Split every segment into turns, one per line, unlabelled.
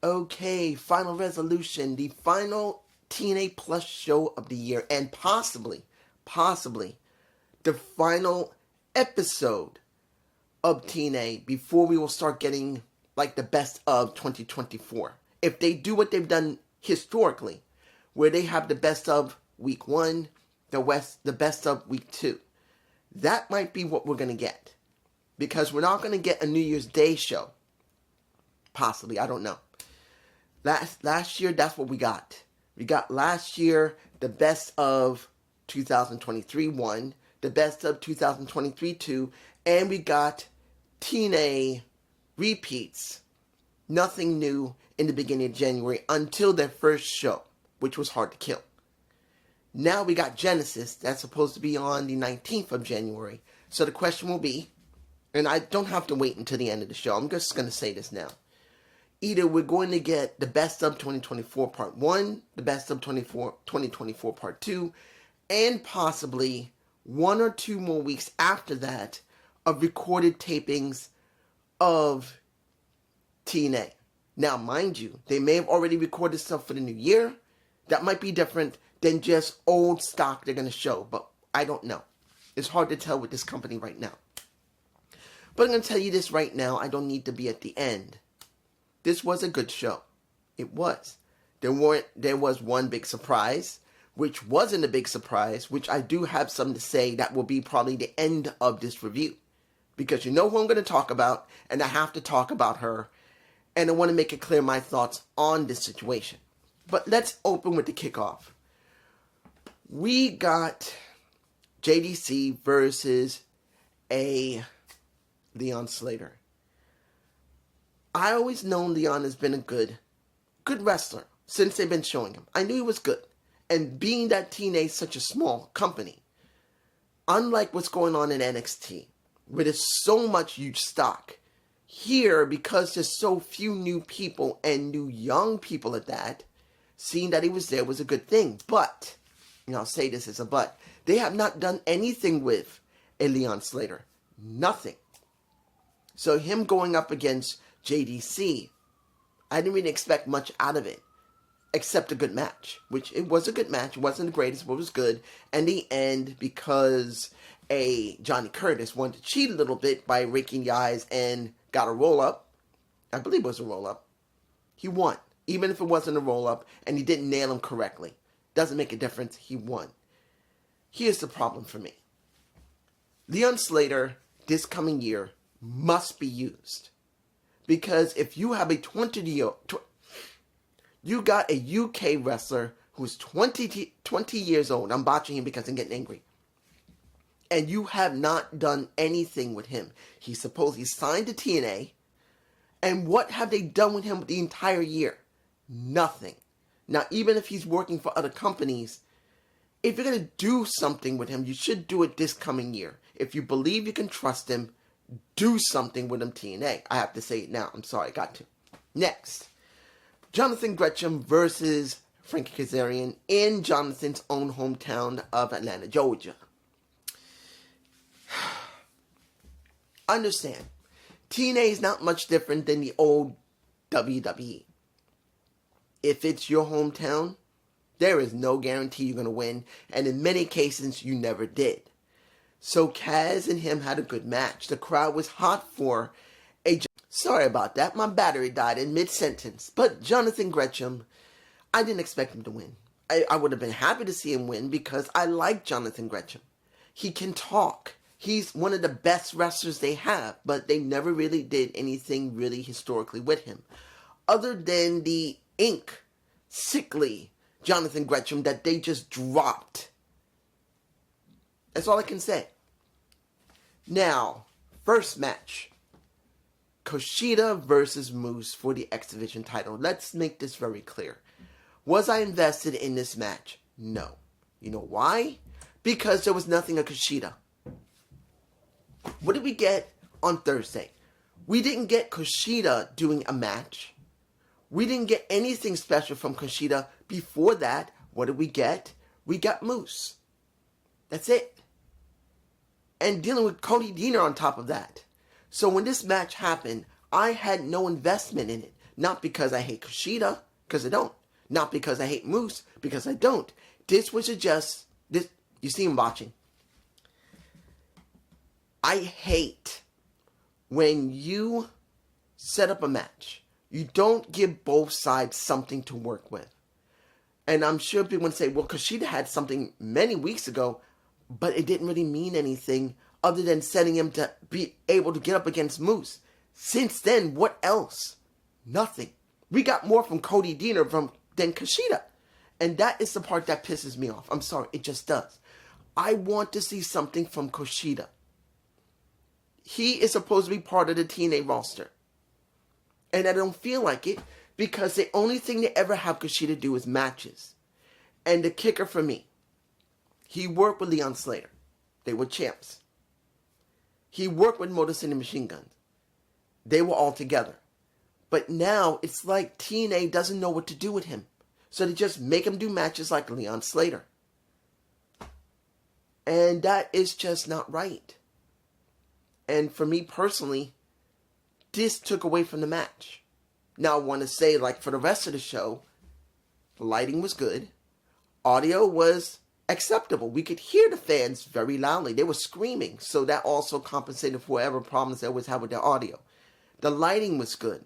Okay, Final Resolution, the final TNA Plus show of the year, and possibly, the final episode of TNA before we will start getting like the best of 2024. If they do what they've done historically, where they have the best of week 1, the best of week 2, that might be what we're going to get. Because we're not going to get a New Year's Day show. Possibly, I don't know. Last year, that's what we got. We got last year the best of 2023 1, the best of 2023 2, and we got TNA repeats. Nothing new in the beginning of January until their first show, which was Hard to Kill. Now we got Genesis, that's supposed to be on the 19th of January. So the question will be, and I don't have to wait until the end of the show, I'm just going to say this now. Either we're going to get the best of 2024 part 1, the best of 2024 part 2, and possibly 1 or 2 more weeks after that of recorded tapings of TNA. Now, mind you, they may have already recorded stuff for the new year. That might be different than just old stock they're going to show, but I don't know. It's hard to tell with this company right now. But I'm going to tell you this right now. I don't need to be at the end. This was a good show. It was. There was one big surprise, which wasn't a big surprise, which I do have something to say that will be probably the end of this review. Because you know who I'm going to talk about, and I have to talk about her, and I want to make it clear my thoughts on this situation. But let's open with the kickoff. We got JDC versus a Leon Slater. I always known Leon has been a good wrestler since they've been showing him. I knew he was good. And being that TNA is such a small company, unlike what's going on in NXT, where there's so much huge stock, here, because there's so few new people and new young people at that, seeing that he was there was a good thing. But, and I'll say this as a but, they have not done anything with a Leon Slater. Nothing. So him going up against JDC, I didn't really expect much out of it, except a good match, which it was a good match. It wasn't the greatest, but it was good. And the end, because Johnny Curtis wanted to cheat a little bit by raking the eyes and got a roll-up. I believe it was a roll-up. He won, even if it wasn't a roll-up, and he didn't nail him correctly. Doesn't make a difference. He won. Here's the problem for me. Leon Slater, this coming year, must be used. Because if you have you got a UK wrestler who's 20 years old. I'm botching him because I'm getting angry. And you have not done anything with him. He's supposedly signed to TNA. And what have they done with him the entire year? Nothing. Now, even if he's working for other companies, if you're going to do something with him, you should do it this coming year. If you believe you can trust him, do something with him, TNA. I have to say it now. I'm sorry, I got to. Next, Jonathan Gresham versus Frankie Kazarian in Jonathan's own hometown of Atlanta, Georgia. Understand, TNA is not much different than the old WWE. If it's your hometown, there is no guarantee you're going to win, and in many cases, you never did. So Kaz and him had a good match. The crowd was hot for a... Sorry about that. My battery died in mid-sentence. But Jonathan Gresham, I didn't expect him to win. I would have been happy to see him win because I like Jonathan Gresham. He can talk. He's one of the best wrestlers they have, but they never really did anything really historically with him. Other than the sickly Jonathan Gresham that they just dropped. That's all I can say. Now, first match. Kushida versus Moose for the X Division title. Let's make this very clear. Was I invested in this match? No. You know why? Because there was nothing of Kushida. What did we get on Thursday? We didn't get Kushida doing a match. We didn't get anything special from Kushida. Before that, what did we get? We got Moose. That's it. And dealing with Cody Deaner on top of that. So when this match happened, I had no investment in it Not because I hate Kushida, because I don't. Not because I hate Moose, because I don't. This was just this. You see him watching. I hate when you set up a match. You don't give both sides something to work with. And I'm sure people would say, well, Kushida had something many weeks ago, but it didn't really mean anything other than setting him to be able to get up against Moose. Since then, what else? Nothing. We got more from Cody Deaner than Kushida. And that is the part that pisses me off. I'm sorry, it just does. I want to see something from Kushida. He is supposed to be part of the TNA roster. And I don't feel like it because the only thing they ever have Kushida do is matches. And the kicker for me, he worked with Leon Slater. They were champs. He worked with Motor City Machine Guns. They were all together. But now it's like TNA doesn't know what to do with him. So they just make him do matches like Leon Slater. And that is just not right. And for me personally, this took away from the match. Now I want to say, like, for the rest of the show, the lighting was good. Audio was acceptable. We could hear the fans very loudly. They were screaming. So that also compensated for whatever problems they always have with their audio. The lighting was good.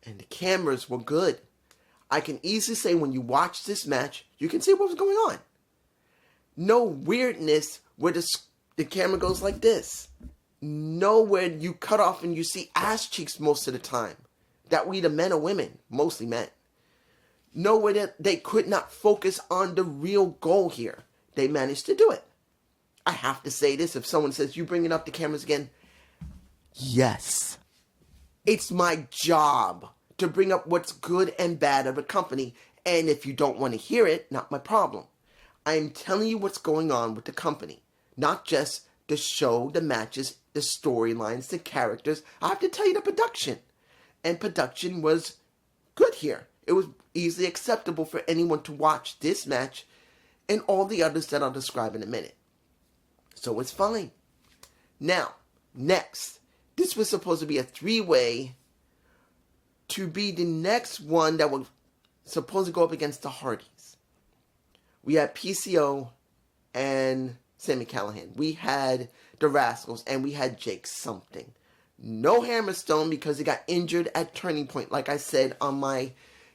And the cameras were good. I can easily say when you watch this match, you can see what was going on. No weirdness where the camera goes like this. Nowhere you cut off and you see ass cheeks most of the time. That we the men or women, mostly men. Nowhere that they could not focus on the real goal here. They managed to do it. I have to say this, if someone says, you bringing up the cameras again? Yes. It's my job to bring up what's good and bad of a company. And if you don't want to hear it, not my problem. I am telling you what's going on with the company. Not just the show, the matches, the storylines, the characters. I have to tell you the production. And production was good here. It was easily acceptable for anyone to watch this match and all the others that I'll describe in a minute. So it's fine. Now, next. This was supposed to be a three-way to be the next one that was supposed to go up against the Hardys. We had PCO and Sami Callihan. We had the Rascals and we had Jake something. No Hammerstone because he got injured at Turning Point. Like I said on my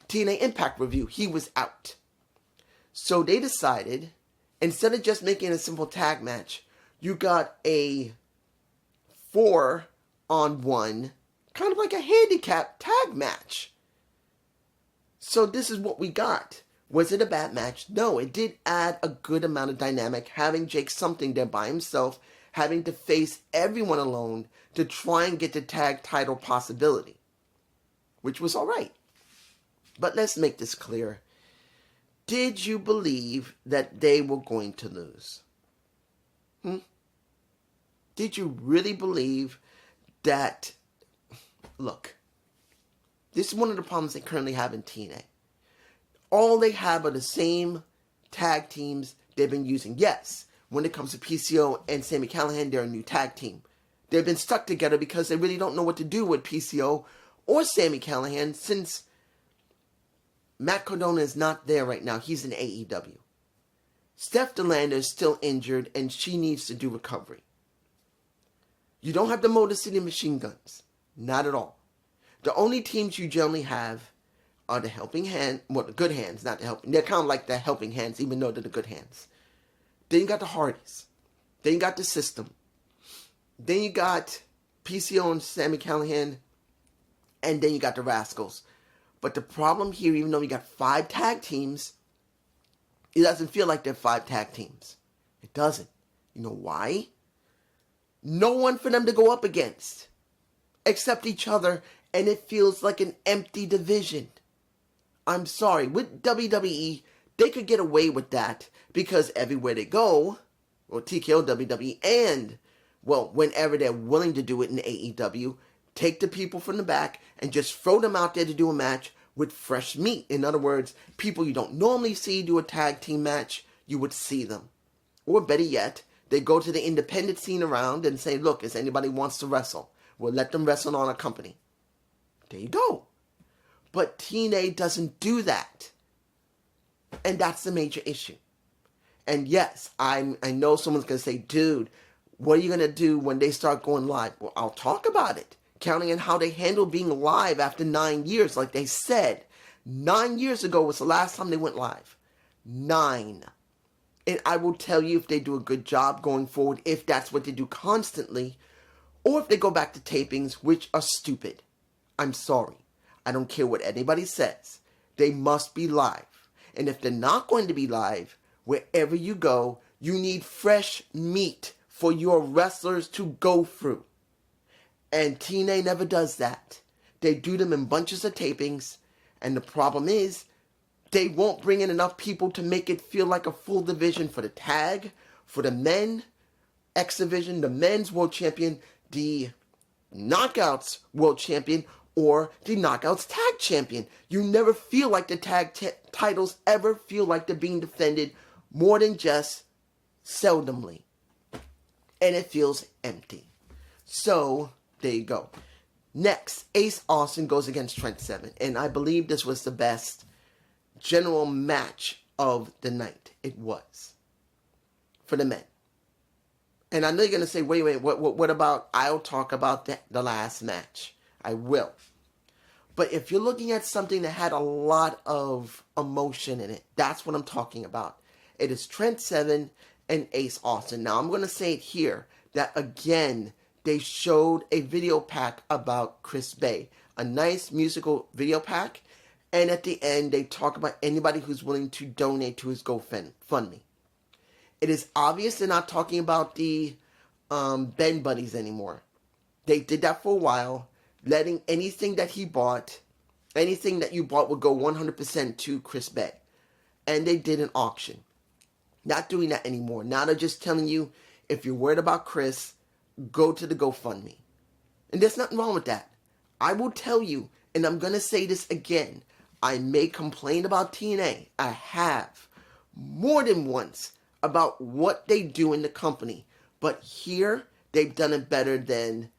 TNA Impact review, he was out. So they decided, instead of just making a simple tag match, you got a 4-on-1, kind of like a handicap tag match. So this is what we got. Was it a bad match? No, it did add a good amount of dynamic, having Jake something there by himself, having to face everyone alone to try and get the tag title possibility, which was alright. But let's make this clear. Did you believe that they were going to lose? Did you really believe that? Look, this is one of the problems they currently have in TNA. All they have are the same tag teams they've been using. Yes, when it comes to PCO and Sami Callihan, they're a new tag team. They've been stuck together because they really don't know what to do with PCO or Sami Callihan since Matt Cardona is not there right now. He's in AEW. Steph DeLander is still injured and she needs to do recovery. You don't have the Motor City Machine Guns. Not at all. The only teams you generally have are the helping hand, well, the good hands, not the helping. They're kind of like the helping hands, even though they're the good hands. Then you got the Hardys. Then you got the System. Then you got PCO and Sami Callihan. And then you got the Rascals. But the problem here, even though we got 5 tag teams, it doesn't feel like they're 5 tag teams. It doesn't. You know why? No one for them to go up against. Except each other. And it feels like an empty division. I'm sorry. With WWE, they could get away with that. Because everywhere they go, or TKO, WWE, and, well, whenever they're willing to do it in AEW, take the people from the back and just throw them out there to do a match with fresh meat. In other words, people you don't normally see do a tag team match, you would see them. Or better yet, they go to the independent scene around and say, look, if anybody wants to wrestle, we'll let them wrestle on a company. There you go. But TNA doesn't do that. And that's the major issue. And yes, I know someone's going to say, dude, what are you going to do when they start going live? Well, I'll talk about it. Counting on how they handle being live after 9 years. Like they said, 9 years ago was the last time they went live. 9. And I will tell you if they do a good job going forward, if that's what they do constantly, or if they go back to tapings, which are stupid. I'm sorry. I don't care what anybody says. They must be live. And if they're not going to be live, wherever you go, you need fresh meat for your wrestlers to go through. And TNA never does that. They do them in bunches of tapings, and the problem is, they won't bring in enough people to make it feel like a full division for the tag, for the men, X Division, the men's world champion, the Knockouts world champion, or the Knockouts tag champion. You never feel like the tag titles ever feel like they're being defended more than just seldomly. And it feels empty. So, there you go. Next, Ace Austin goes against Trent Seven. And I believe this was the best general match of the night. It was. For the men. And I know you're going to say, wait, what about, I'll talk about the last match. I will. But if you're looking at something that had a lot of emotion in it, that's what I'm talking about. It is Trent Seven and Ace Austin. Now, I'm going to say it here, that again, they showed a video pack about Chris Bay. A nice musical video pack. And at the end, they talk about anybody who's willing to donate to his GoFundMe. It is obvious they're not talking about the Ben Buddies anymore. They did that for a while, letting anything that he bought, anything that you bought would go 100% to Chris Bay. And they did an auction. Not doing that anymore. Now they're just telling you, if you're worried about Chris, go to the GoFundMe. And there's nothing wrong with that. I will tell you, and I'm going to say this again, I may complain about TNA. I have more than once about what they do in the company. But here, they've done it better than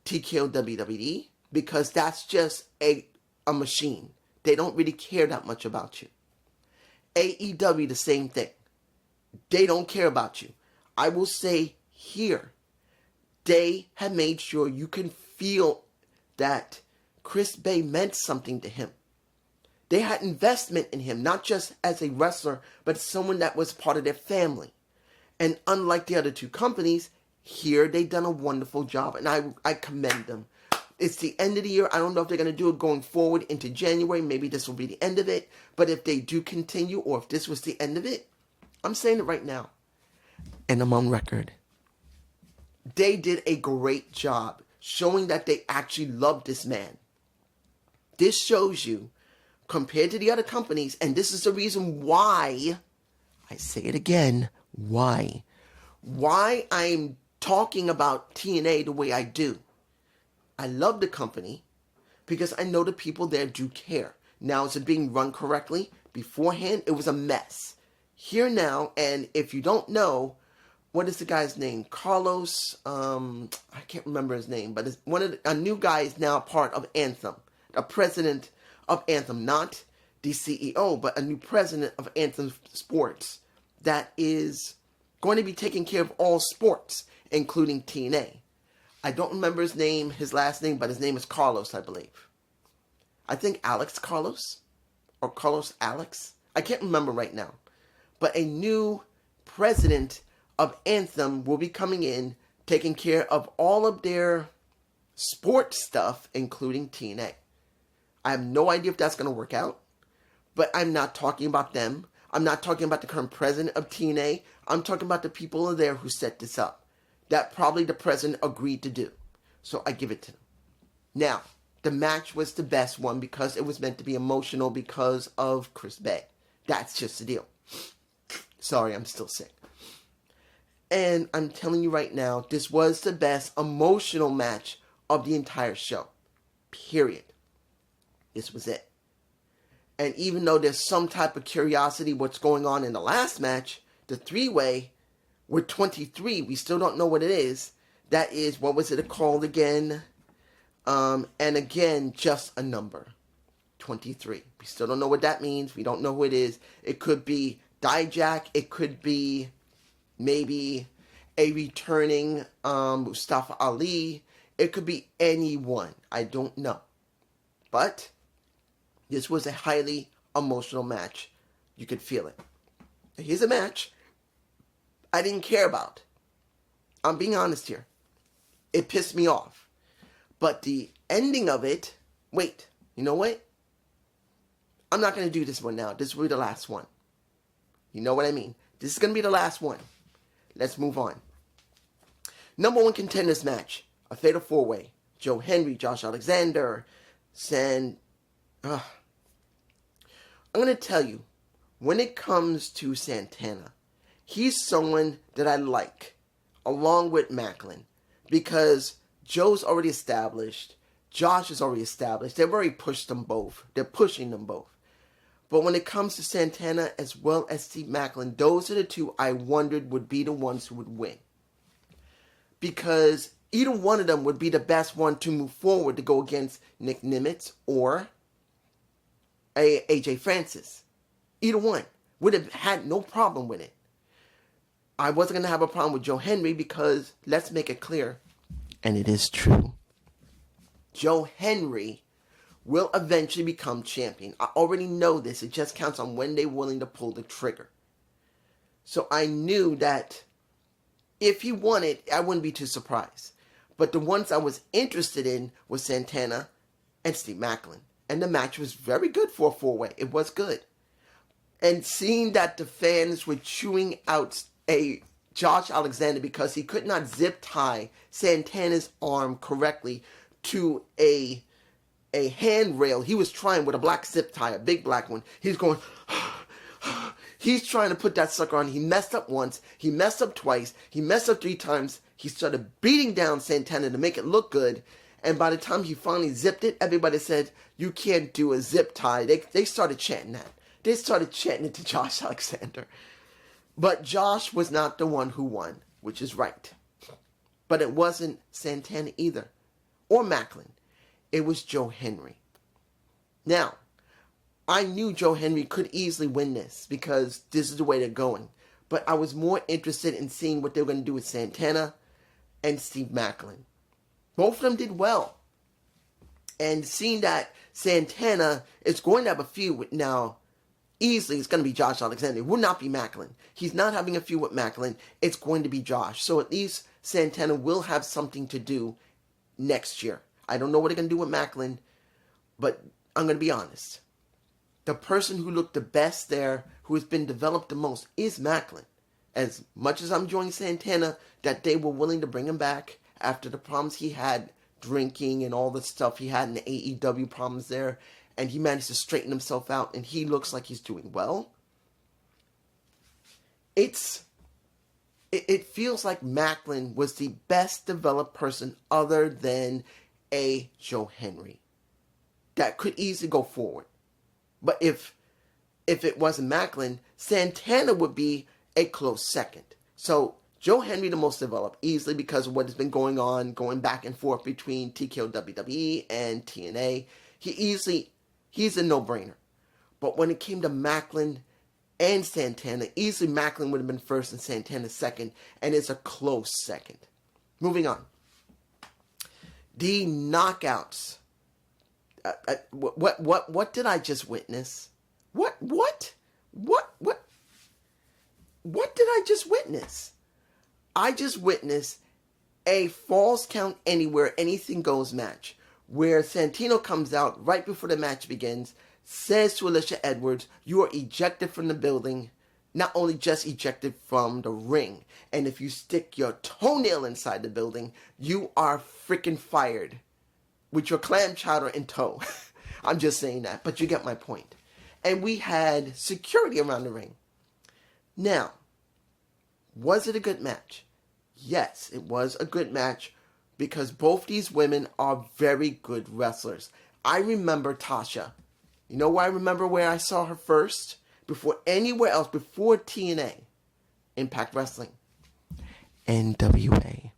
TKO WWE because that's just a machine. They don't really care that much about you. AEW, the same thing. They don't care about you. I will say here, they have made sure you can feel that Chris Bay meant something to him. They had investment in him, not just as a wrestler, but someone that was part of their family. And unlike the other two companies, here they've done a wonderful job, and I commend them. It's the end of the year. I don't know if they're going to do it going forward into January. Maybe this will be the end of it. But if they do continue, or if this was the end of it, I'm saying it right now, and I'm on record. They did a great job showing that they actually love this man. This shows you, compared to the other companies, and this is the reason why, I say it again, why I'm talking about TNA the way I do. I love the company because I know the people there do care. Now, is it being run correctly? Beforehand, it was a mess. Here now, and if you don't know, what is the guy's name? Carlos, I can't remember his name, but it's a new guy is now part of Anthem. A president of Anthem, not the CEO, but a new president of Anthem Sports that is going to be taking care of all sports, including TNA. I don't remember his last name, but his name is Carlos, I believe. I think Alex Carlos, or Carlos Alex. I can't remember right now. But a new president of Anthem will be coming in, taking care of all of their sports stuff, including TNA. I have no idea if that's going to work out, but I'm not talking about them. I'm not talking about the current president of TNA. I'm talking about the people there who set this up. That probably the president agreed to do. So I give it to them. Now, the match was the best one because it was meant to be emotional because of Chris Bay. That's just the deal. Sorry, I'm still sick. And I'm telling you right now, this was the best emotional match of the entire show. Period. This was it. And even though there's some type of curiosity what's going on in the last match, the three-way with 23, we still don't know what it is. That is, what was it called again? And again, just a number. 23. We still don't know what that means. We don't know who it is. It could be Dijak. It could be maybe a returning Mustafa Ali. It could be anyone. I don't know. But this was a highly emotional match. You could feel it. Here's a match I didn't care about. I'm being honest here. It pissed me off. But the ending of it, wait, you know what? I'm not going to do this one now. This will be the last one. You know what I mean? This is going to be the last one. Let's move on. Number 1 contenders match. A fatal 4-way. Joe Henry, Josh Alexander, I'm going to tell you, when it comes to Santana, he's someone that I like, along with Macklin, because Joe's already established, Josh is already established, they've already pushed them both, they're pushing them both. But when it comes to Santana as well as Steve Macklin, those are the two I wondered would be the ones who would win. Because either one of them would be the best one to move forward to go against Nick Nimitz or AJ Francis. Either one. Would have had no problem with it. I wasn't going to have a problem with Joe Henry because, let's make it clear, and it is true, Joe Henry will eventually become champion. I already know this. It just counts on when they're willing to pull the trigger. So I knew that if he won it, I wouldn't be too surprised. But the ones I was interested in was Santana and Steve Macklin. And the match was very good for a 4-way. It was good. And seeing that the fans were chewing out a Josh Alexander because he could not zip tie Santana's arm correctly to a handrail. He was trying with a black zip tie, a big black one. He's going, he's trying to put that sucker on. He messed up once. He messed up twice. He messed up 3 times. He started beating down Santana to make it look good. And by the time he finally zipped it, everybody said, you can't do a zip tie. They started chanting that. They started chanting it to Josh Alexander. But Josh was not the one who won, which is right. But it wasn't Santana either, or Macklin. It was Joe Henry. Now, I knew Joe Henry could easily win this because this is the way they're going. But I was more interested in seeing what they were going to do with Santana and Steve Macklin. Both of them did well. And seeing that Santana is going to have a feud with now, easily it's going to be Josh Alexander. It will not be Macklin. He's not having a feud with Macklin. It's going to be Josh. So at least Santana will have something to do next year. I don't know what they're going to do with Macklin, but I'm going to be honest. The person who looked the best there, who has been developed the most, is Macklin. As much as I'm enjoying Santana, that they were willing to bring him back after the problems he had drinking and all the stuff he had in the AEW problems there, and he managed to straighten himself out, and he looks like he's doing well. It feels like Macklin was the best developed person other than a Joe Henry that could easily go forward. But if it wasn't Macklin, Santana would be a close second. So Joe Henry the most developed, easily because of what has been going on, going back and forth between TKO WWE and TNA. He's a no-brainer. But when it came to Macklin and Santana, easily Macklin would have been first and Santana second, and it's a close second. Moving on. The knockouts. What did I just witness? What did I just witness? I just witnessed a Falls Count Anywhere, Anything Goes match, where Santino comes out right before the match begins, says to Alicia Edwards, you are ejected from the building, not only just ejected from the ring, and if you stick your toenail inside the building, you are freaking fired with your clam chowder in tow. I'm just saying that, but you get my point. And we had security around the ring. Now, was it a good match? Yes, it was a good match because both these women are very good wrestlers. I remember Tasha. You know where I remember where I saw her first? Before anywhere else, before TNA. Impact Wrestling. NWA.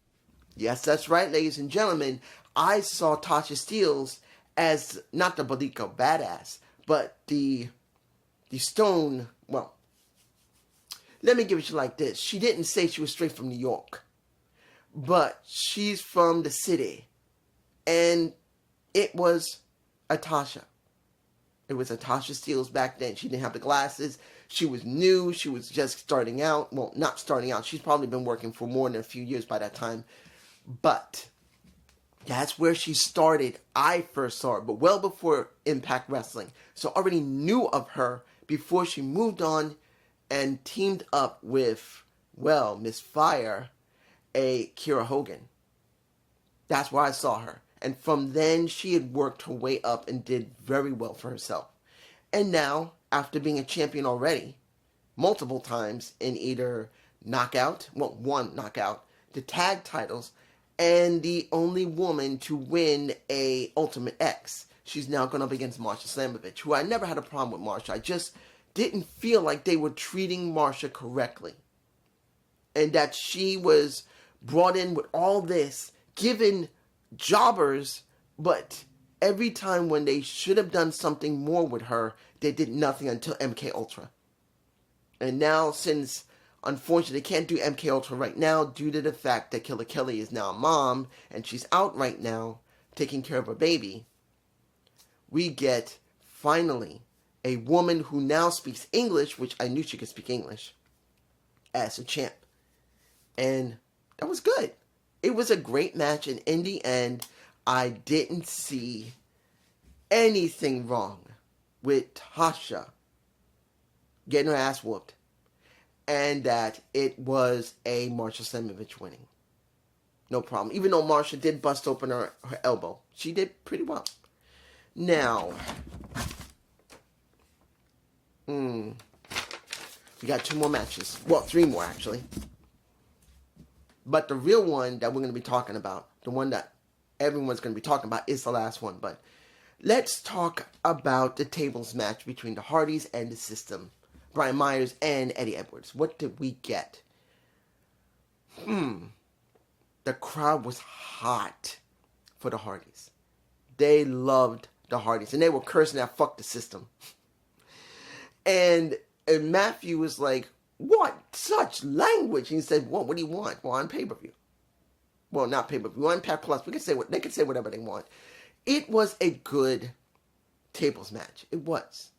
Yes, that's right, ladies and gentlemen. I saw Tasha Steelz as not the Balico badass, but the stone. Well, let me give it to you like this. She didn't say she was straight from New York, but she's from the city, and it was Atasha. It was Atasha Steeles back then. She didn't have the glasses. She was new. She was just starting out. Well, not starting out. She's probably been working for more than a few years by that time. But that's where she started. I first saw her, but well before Impact Wrestling. So I already knew of her before she moved on and teamed up with, well, Miss Fire, a Kiera Hogan. That's where I saw her. And from then, she had worked her way up and did very well for herself. And now, after being a champion already, multiple times in either knockout, well, one knockout, the tag titles, and the only woman to win a Ultimate X, she's now gone up against Marsha Slamovich, who I never had a problem with Marsha. I just didn't feel like they were treating Marsha correctly. And that she was brought in with all this, given jobbers, but every time when they should have done something more with her, they did nothing until MK Ultra. And now, since unfortunately they can't do MK Ultra right now due to the fact that Killer Kelly is now a mom and she's out right now taking care of her baby, we get finally a woman who now speaks English, which I knew she could speak English, as a champ. And that was good. It was a great match, and in the end, I didn't see anything wrong with Tasha getting her ass whooped, and that it was a Marsha Slamovich winning. No problem. Even though Marsha did bust open her elbow, she did pretty well. Now, we got 2 more matches. Well, 3 more, actually. But the real one that we're going to be talking about, the one that everyone's going to be talking about, is the last one. But let's talk about the tables match between the Hardys and the System. Brian Myers and Eddie Edwards. What did we get? The crowd was hot for the Hardys. They loved the Hardys. And they were cursing out, fuck the System. And Matthew was like, what? Such language. And he said, what do you want? Well, on pay-per-view. Well, not pay-per-view. On Impact Plus. They could say whatever they want. It was a good tables match. It was.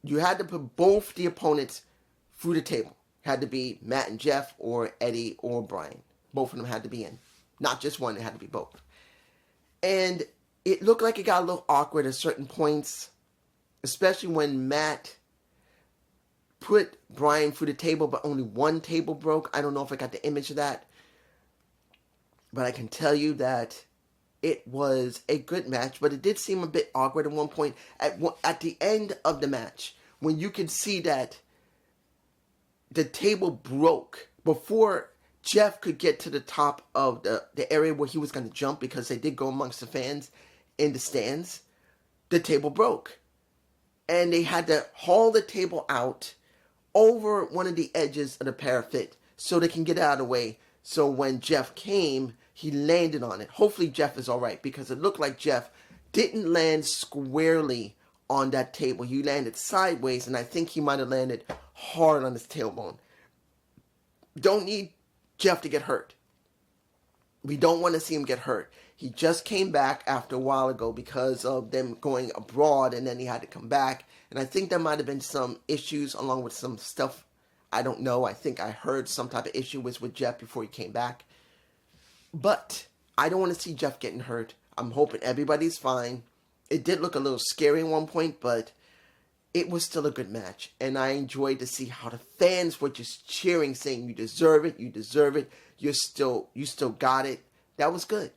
You had to put both the opponents through the table. It had to be Matt and Jeff or Eddie or Brian. Both of them had to be in. Not just one. It had to be both. And it looked like it got a little awkward at certain points. Especially when Matt put Brian through the table, but only one table broke. I don't know if I got the image of that. But I can tell you that it was a good match, but it did seem a bit awkward at one point. At the end of the match, when you could see that the table broke before Jeff could get to the top of the area where he was going to jump, because they did go amongst the fans in the stands, the table broke. And they had to haul the table out over one of the edges of the parapet so they can get out of the way. So when Jeff came, he landed on it. Hopefully Jeff is all right, because it looked like Jeff didn't land squarely on that table. He landed sideways, and I think he might have landed hard on his tailbone. Don't need Jeff to get hurt. We don't want to see him get hurt. He just came back after a while ago because of them going abroad, and then he had to come back. And I think there might have been some issues along with some stuff. I don't know. I think I heard some type of issue was with Jeff before he came back. But I don't want to see Jeff getting hurt. I'm hoping everybody's fine. It did look a little scary at one point, but it was still a good match. And I enjoyed to see how the fans were just cheering, saying, you deserve it, you deserve it, you still got it. That was good.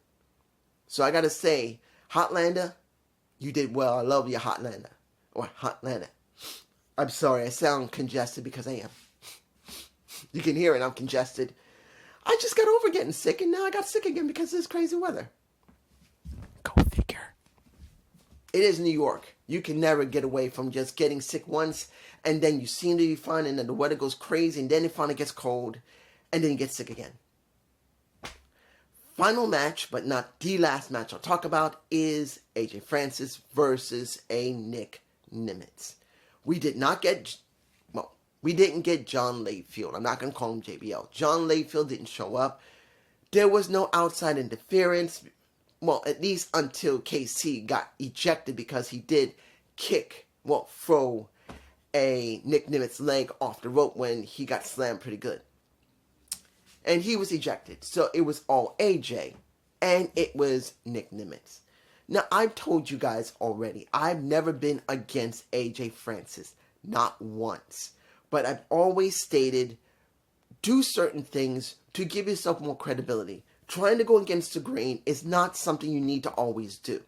So I got to say, Hotlanda, you did well. I love you, Hotlanda. Or Hotlanda. I'm sorry, I sound congested because I am. You can hear it, I'm congested. I just got over getting sick, and now I got sick again because of this crazy weather. Go figure. It is New York. You can never get away from just getting sick once, and then you seem to be fine, and then the weather goes crazy, and then it finally gets cold, and then you get sick again. final match, but not the last match I'll talk about, is AJ Francis versus a Nick Nimitz. We didn't get John Layfield. I'm not going to call him JBL. John Layfield didn't show up. There was no outside interference. Well, at least until KC got ejected because he did throw a Nick Nimitz leg off the rope when he got slammed pretty good. And he was ejected. So it was all AJ. And it was Nick Nimitz. Now, I've told you guys already, I've never been against AJ Francis. Not once. But I've always stated, do certain things to give yourself more credibility. Trying to go against the grain is not something you need to always do.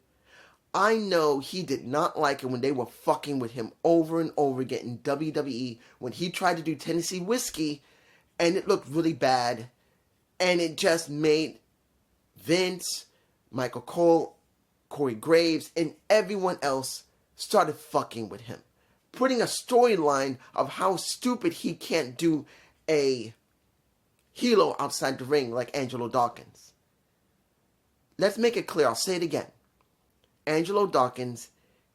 I know he did not like it when they were fucking with him over and over again in WWE when he tried to do Tennessee Whiskey and it looked really bad and it just made Vince, Michael Cole, Corey Graves, and everyone else started fucking with him. Putting a storyline of how stupid he can't do a hero outside the ring like Angelo Dawkins. Let's make it clear, I'll say it again. Angelo Dawkins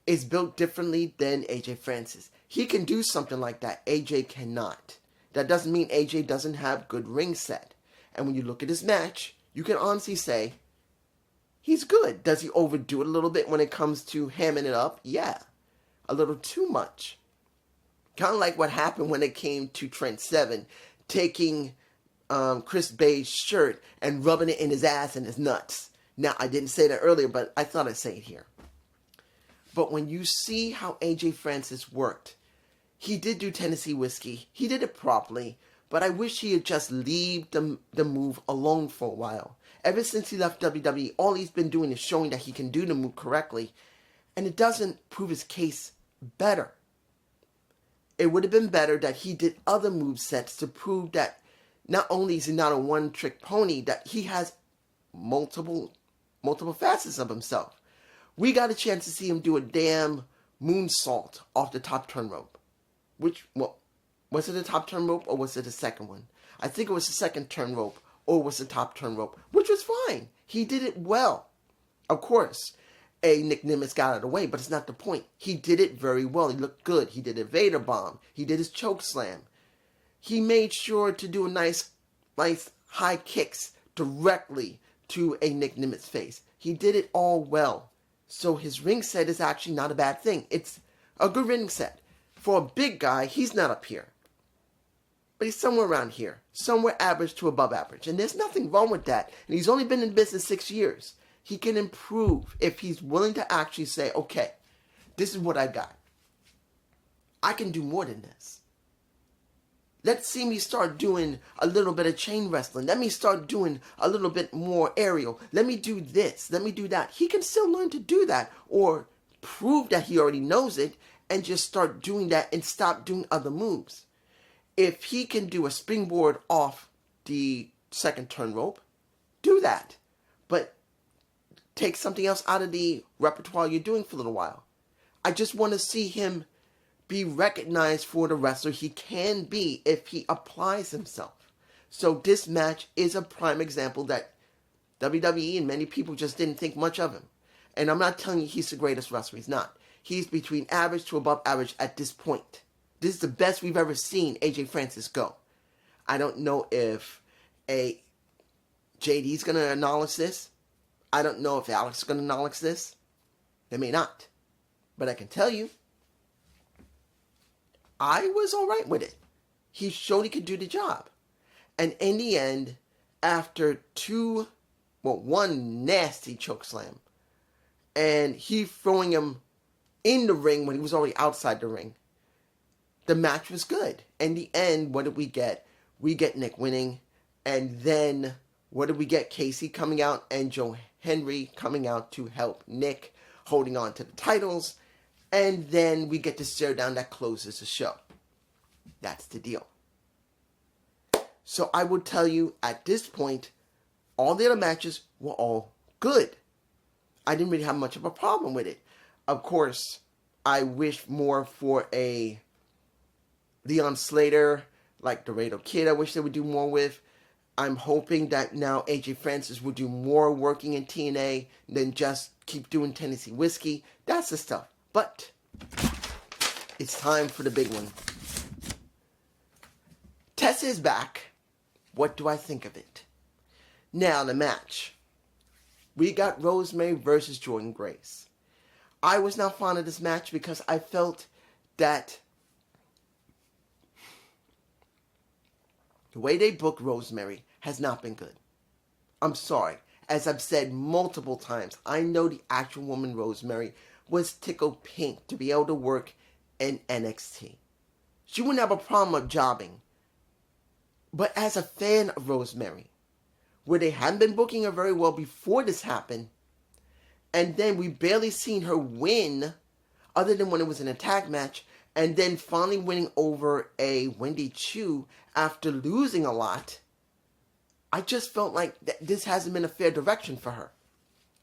is built differently than AJ Francis. He can do something like that. AJ cannot. That doesn't mean AJ doesn't have good ring set. And when you look at his match, you can honestly say, he's good. Does he overdo it a little bit when it comes to hamming it up? Yeah. A little too much. Kind of like what happened when it came to Trent Seven, taking Chris Bay's shirt and rubbing it in his ass and his nuts. Now, I didn't say that earlier, but I thought I'd say it here. But when you see how AJ Francis worked, he did do Tennessee Whiskey. He did it properly, but I wish he had just left the move alone for a while. Ever since he left WWE, all he's been doing is showing that he can do the move correctly, and it doesn't prove his case better. It would have been better that he did other movesets to prove that not only is he not a one-trick pony, that he has multiple facets of himself. We got a chance to see him do a damn moonsault off the top turn rope. Was it the top turn rope or was it the second one? I think it was the second turn rope or was the top turn rope, which was fine. He did it well. Of course, Nick Nimitz got out of the way, but it's not the point. He did it very well. He looked good. He did a Vader bomb. He did his choke slam. He made sure to do a nice high kicks directly to a Nick Nimitz face. He did it all well. So his ring set is actually not a bad thing. It's a good ring set. For a big guy, he's not up here. But he's somewhere around here. Somewhere average to above average. And there's nothing wrong with that. And he's only been in business 6 years. He can improve if he's willing to actually say, okay, this is what I got. I can do more than this. Let's see me start doing a little bit of chain wrestling. Let me start doing a little bit more aerial. Let me do this. Let me do that. He can still learn to do that or prove that he already knows it and just start doing that and stop doing other moves. If he can do a springboard off the second turn rope, do that. But take something else out of the repertoire you're doing for a little while. I just want to see him be recognized for the wrestler he can be if he applies himself. So this match is a prime example that WWE and many people just didn't think much of him. And I'm not telling you he's the greatest wrestler. He's not. He's between average to above average at this point. This is the best we've ever seen AJ Francis go. I don't know if JD's going to acknowledge this. I don't know if Alex is going to acknowledge this. They may not. But I can tell you, I was all right with it. He showed he could do the job. And in the end, after one nasty choke slam, and he throwing him in the ring when he was already outside the ring, the match was good. In the end, what did we get? We get Nick winning. And then, what did we get? Casey coming out and Joe Henry coming out to help Nick, holding on to the titles. And then we get the stare down that closes the show. That's the deal. So I would tell you, at this point, all the other matches were all good. I didn't really have much of a problem with it. Of course, I wish more for a Leon Slater, like Laredo Kid, I wish they would do more with. I'm hoping that now AJ Francis will do more working in TNA than just keep doing Tennessee Whiskey. That's the stuff. But it's time for the big one. Tessa is back. What do I think of it? Now, the match. We got Rosemary versus Jordynne Grace. I was not fond of this match because I felt that the way they booked Rosemary has not been good. I'm sorry. As I've said multiple times, I know the actual woman Rosemary was tickled pink to be able to work in NXT. She wouldn't have a problem of jobbing. But as a fan of Rosemary, where they hadn't been booking her very well before this happened, and then we barely seen her win, other than when it was an tag match, and then finally winning over a Wendy Chu after losing a lot, I just felt like this hasn't been a fair direction for her.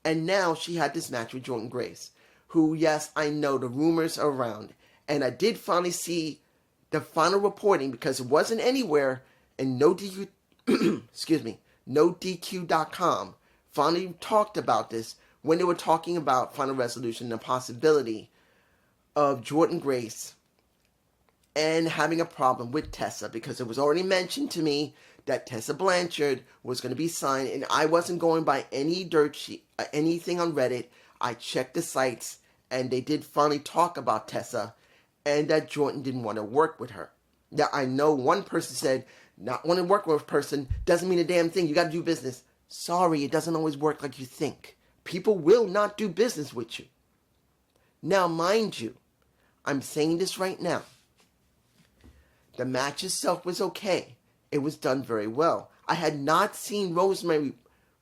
And now she had this match with Jordynne Grace, who, yes, I know the rumors are around, and I did finally see the final reporting because it wasn't anywhere, and no DQ, excuse me, no DQ.com finally talked about this when they were talking about Final Resolution and the possibility of Jordynne Grace and having a problem with Tessa, because it was already mentioned to me that Tessa Blanchard was going to be signed, and I wasn't going by any dirt sheet, anything on Reddit. I checked the sites, and they did finally talk about Tessa, and that Jordynne didn't want to work with her. Now, I know one person said, not want to work with a person doesn't mean a damn thing. You got to do business. Sorry, it doesn't always work like you think. People will not do business with you. Now, mind you, I'm saying this right now. The match itself was okay. It was done very well. I had not seen Rosemary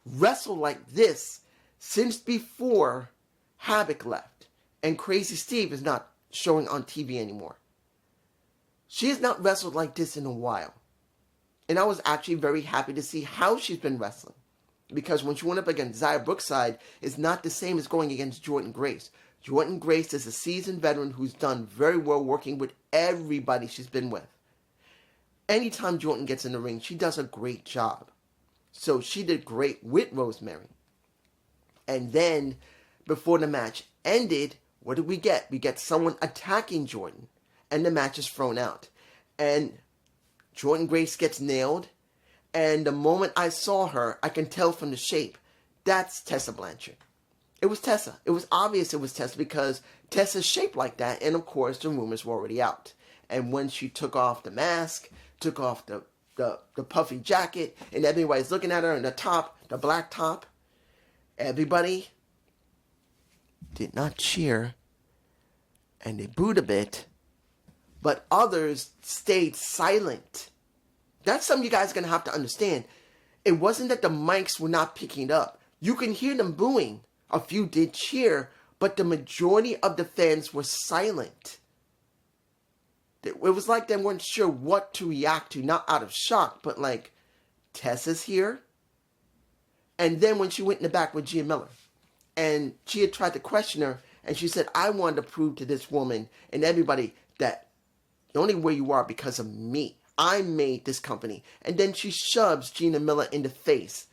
wrestle like this since before Havoc left. And Crazy Steve is not showing on TV anymore. She has not wrestled like this in a while. And I was actually very happy to see how she's been wrestling. Because when she went up against Xia Brookside, it's not the same as going against Jordynne Grace. Jordynne Grace is a seasoned veteran who's done very well working with everybody she's been with. Anytime Jordynne gets in the ring, she does a great job. So she did great with Rosemary. And then, before the match ended, what did we get? We get someone attacking Jordynne. And the match is thrown out. And Jordynne Grace gets nailed. And the moment I saw her, I can tell from the shape, that's Tessa Blanchard. It was Tessa. It was obvious it was Tessa because Tessa's shaped like that. And of course, the rumors were already out. And when she took off the mask, took off the puffy jacket, and everybody's looking at her in the top, the black top, everybody did not cheer. And they booed a bit. But others stayed silent. That's something you guys are going to have to understand. It wasn't that the mics were not picking up. You can hear them booing. A few did cheer, but the majority of the fans were silent. It was like they weren't sure what to react to, not out of shock, but like, Tessa's here? And then when she went in the back with Gia Miller, and she had tried to question her, and she said, I wanted to prove to this woman and everybody that the only way you are because of me. I made this company. And then she shoves Gina Miller in the face,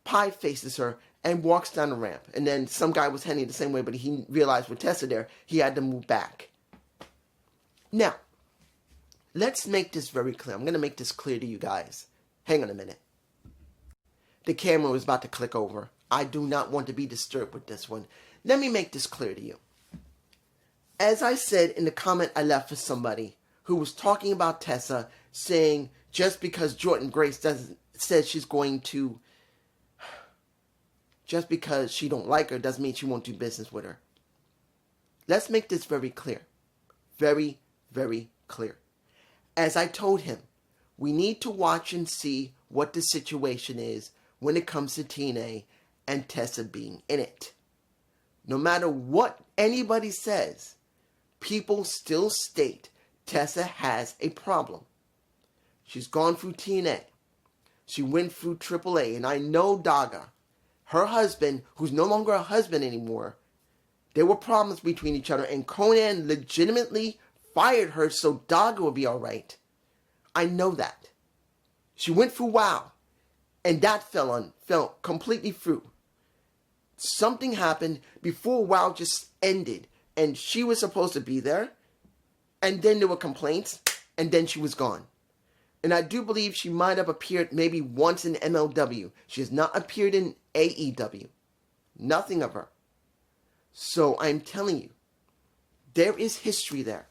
pie faces her, and walks down the ramp. And then some guy was heading the same way, but he realized with Tessa there, he had to move back. Now, let's make this very clear. I'm going to make this clear to you guys. Hang on a minute. The camera was about to click over. I do not want to be disturbed with this one. Let me make this clear to you. As I said in the comment I left for somebody who was talking about Tessa, saying just because Jordynne Grace says she's going to, just because she don't like her doesn't mean she won't do business with her. Let's make this very clear. Very, very clear. As I told him, we need to watch and see what the situation is when it comes to TNA and Tessa being in it. No matter what anybody says, people still state Tessa has a problem. She's gone through TNA. She went through AAA, and I know Daga, her husband, who's no longer a husband anymore, there were problems between each other, and Conan legitimately fired her so Daga would be alright. I know that. She went through WoW. And that fell completely through. Something happened before WoW just ended, and she was supposed to be there, and then there were complaints, and then she was gone. And I do believe she might have appeared maybe once in MLW. She has not appeared in AEW. Nothing of her. So I'm telling you, there is history there.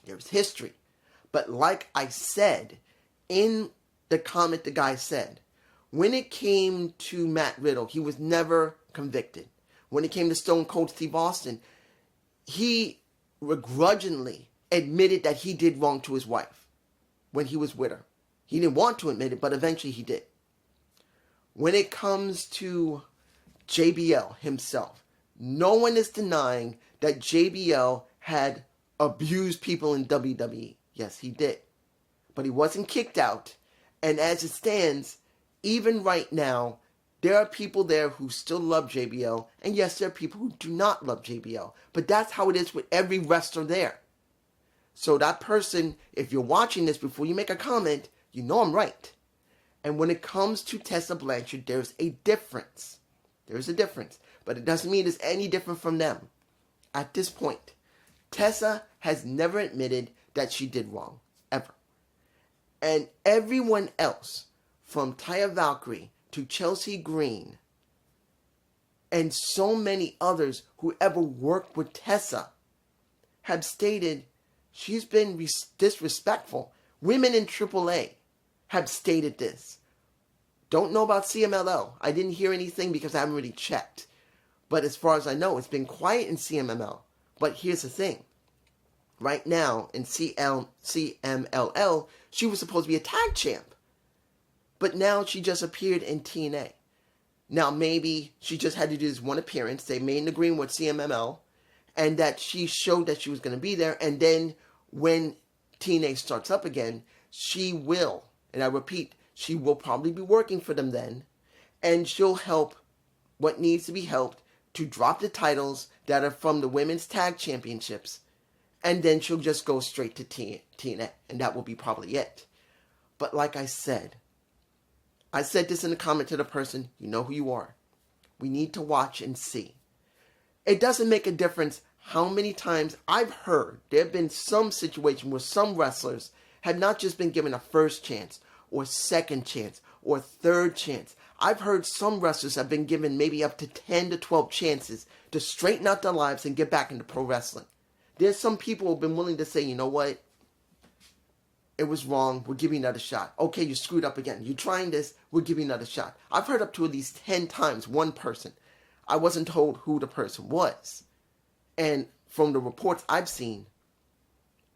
There's history. But like I said, in the comment the guy said, when it came to Matt Riddle, he was never convicted. When it came to Stone Cold Steve Austin, he begrudgingly admitted that he did wrong to his wife when he was with her. He didn't want to admit it, but eventually he did. When it comes to JBL himself, no one is denying that JBL had abused people in WWE. Yes, he did. But he wasn't kicked out. And as it stands, even right now, there are people there who still love JBL. And yes, there are people who do not love JBL. But that's how it is with every wrestler there. So that person, if you're watching this before you make a comment, you know I'm right. And when it comes to Tessa Blanchard, there's a difference. There's a difference. But it doesn't mean it's any different from them. At this point, Tessa has never admitted that she did wrong. Ever. And everyone else, from Taya Valkyrie to Chelsea Green, and so many others who ever worked with Tessa, have stated she's been disrespectful. Women in AAA have stated this. Don't know about CMLL. I didn't hear anything because I haven't really checked. But as far as I know, it's been quiet in CMLL. But here's the thing. Right now, in CMLL, she was supposed to be a tag champ. But now she just appeared in TNA. Now maybe she just had to do this one appearance. They made an agreement with CMLL. And that she showed that she was going to be there. And then when TNA starts up again, she will, and I repeat, she will probably be working for them then. And she'll help what needs to be helped to drop the titles that are from the Women's Tag Championships. And then she'll just go straight to TNA. And that will be probably it. But like I said this in the comment to the person, you know who you are. We need to watch and see. It doesn't make a difference how many times I've heard there have been some situation where some wrestlers have not just been given a first chance or second chance or third chance. I've heard some wrestlers have been given maybe up to 10 to 12 chances to straighten out their lives and get back into pro wrestling. There's some people who have been willing to say, you know what? It was wrong. We'll give you another shot. Okay, you screwed up again. You're trying this. We'll give you another shot. I've heard up to at least 10 times one person. I wasn't told who the person was. And from the reports I've seen,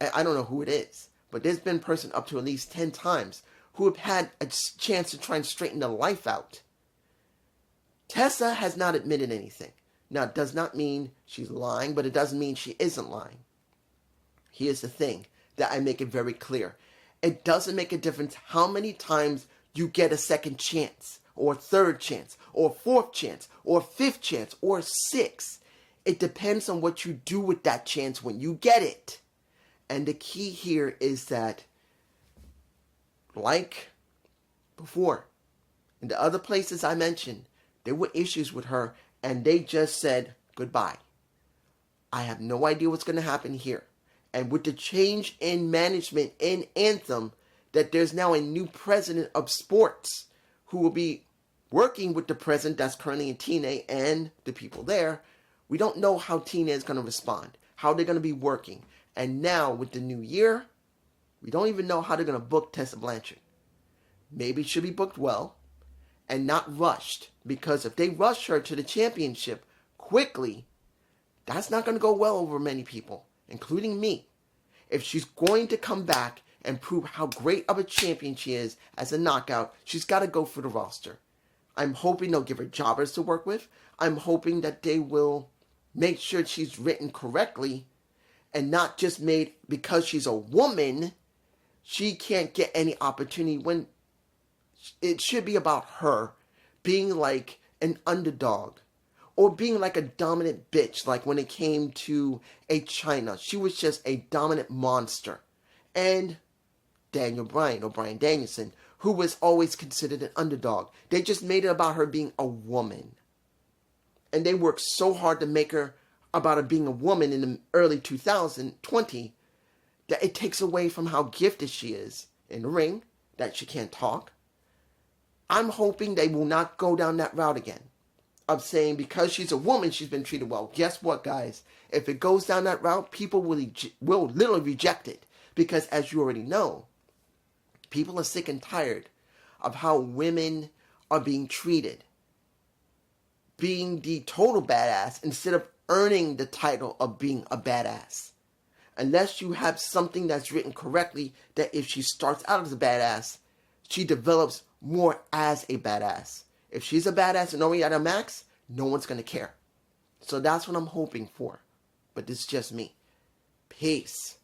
I don't know who it is, but there's been a person up to at least 10 times who have had a chance to try and straighten their life out. Tessa has not admitted anything. Now, it does not mean she's lying, but it doesn't mean she isn't lying. Here's the thing that I make it very clear. It doesn't make a difference how many times you get a second chance, or third chance, or fourth chance, or fifth chance, or sixth. It depends on what you do with that chance when you get it. And the key here is that, like before, in the other places I mentioned, there were issues with her, and they just said goodbye. I have no idea what's going to happen here. And with the change in management in Anthem, that there's now a new president of sports who will be working with the president that's currently in TNA and the people there, we don't know how TNA is going to respond, how they're going to be working. And now, with the new year, we don't even know how they're going to book Tessa Blanchard. Maybe it should be booked well and not rushed, because if they rush her to the championship quickly, that's not going to go well over many people, including me. If she's going to come back and prove how great of a champion she is as a knockout, she's got to go for the roster. I'm hoping they'll give her jobbers to work with. I'm hoping that they will make sure she's written correctly and not just made because she's a woman, she can't get any opportunity, when it should be about her being like an underdog or being like a dominant bitch. Like when it came to a China, she was just a dominant monster. And Daniel Bryan, or Bryan Danielson, who was always considered an underdog. They just made it about her being a woman. And they worked so hard to make her about her being a woman in the early 2020 that it takes away from how gifted she is in the ring, that she can't talk. I'm hoping they will not go down that route again of saying because she's a woman, she's been treated well. Guess what, guys? If it goes down that route, people will literally reject it. Because as you already know, people are sick and tired of how women are being treated. Being the total badass instead of earning the title of being a badass. Unless you have something that's written correctly, that if she starts out as a badass, she develops more as a badass. If she's a badass and already at her max, no one's going to care. So that's what I'm hoping for. But this is just me. Peace.